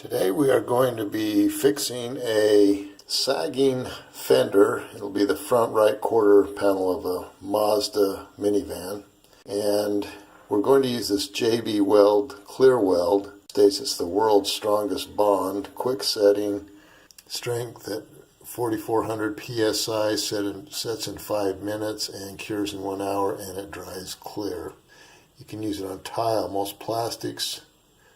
Today we are going to be fixing a sagging fender. It'll be the front right quarter panel of a Mazda minivan. And we're going to use this JB Weld ClearWeld. It states it's the world's strongest bond, quick setting, strength at 4,400 psi, sets in 5 minutes and cures in 1 hour, and it dries clear. You can use it on tile, most plastics,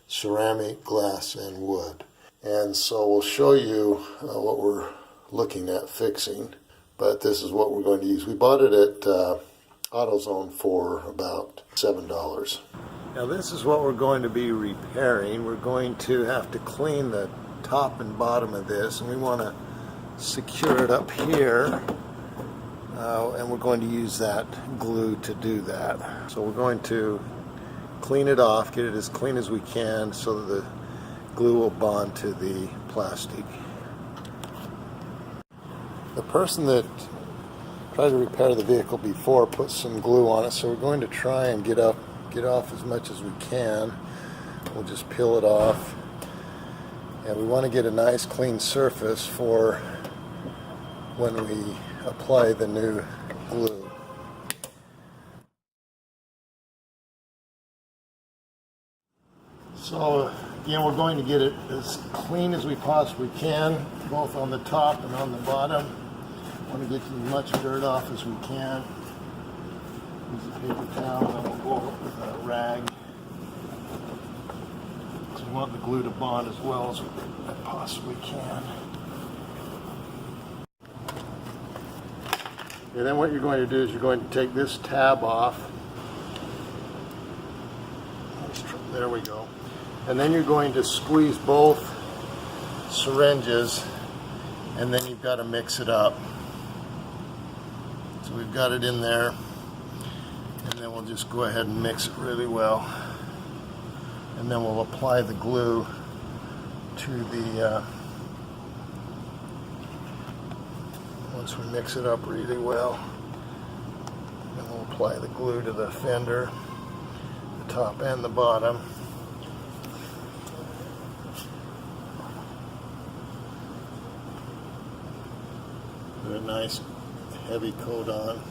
ceramic, glass, and wood. And so we'll show you what we're looking at fixing, but this is what we're going to use. We bought it at AutoZone for about $7. Now this is what we're going to be repairing. We're going to have to clean the top and bottom of this, and we want to secure it up here, and we're going to use that glue to do that. So we're going to clean it off, get it as clean as we can so that the glue will bond to the plastic. The person that tried to repair the vehicle before put some glue on it, so we're going to try and get off as much as we can. We'll just peel it off, and we want to get a nice clean surface for when we apply the new glue. So again, we're going to get it as clean as we possibly can, both on the top and on the bottom. Want to get as much dirt off as we can. Use a paper towel, and we'll go with a rag. So we want the glue to bond as well as I possibly can. And then what you're going to do is you're going to take this tab off. There we go. And then you're going to squeeze both syringes, and then you've got to mix it up. So we've got it in there, and then we'll just go ahead and mix it really well. And then we'll apply the glue to the, once we mix it up really well, then we'll apply the glue to the fender, the top and the bottom. Put a nice heavy coat on.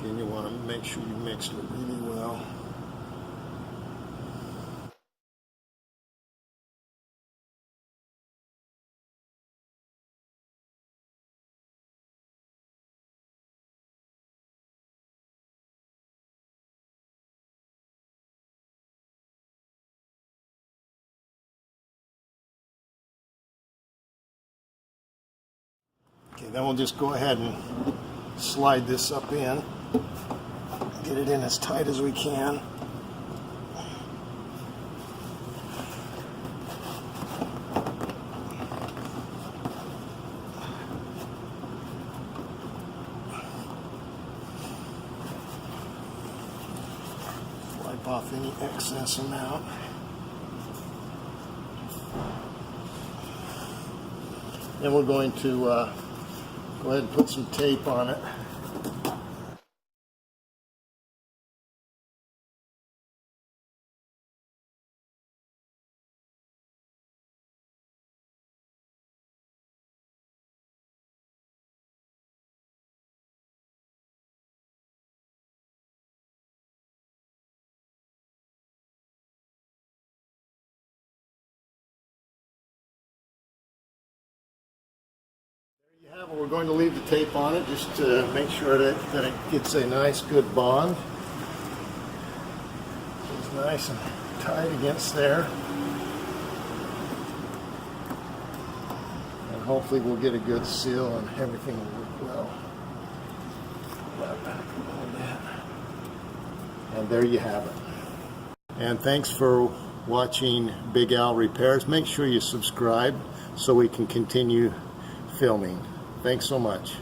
Again, you want to make sure you mix it really well. Okay, then we'll just go ahead and slide this up in, get it in as tight as we can. Wipe off any excess amount. Then we're going to go ahead and put some tape on it. We're going to leave the tape on it just to make sure that it gets a nice good bond. It's nice and tight against there. And hopefully we'll get a good seal and everything will work well. And there you have it. And thanks for watching Big Al Repairs. Make sure you subscribe so we can continue filming. Thanks so much.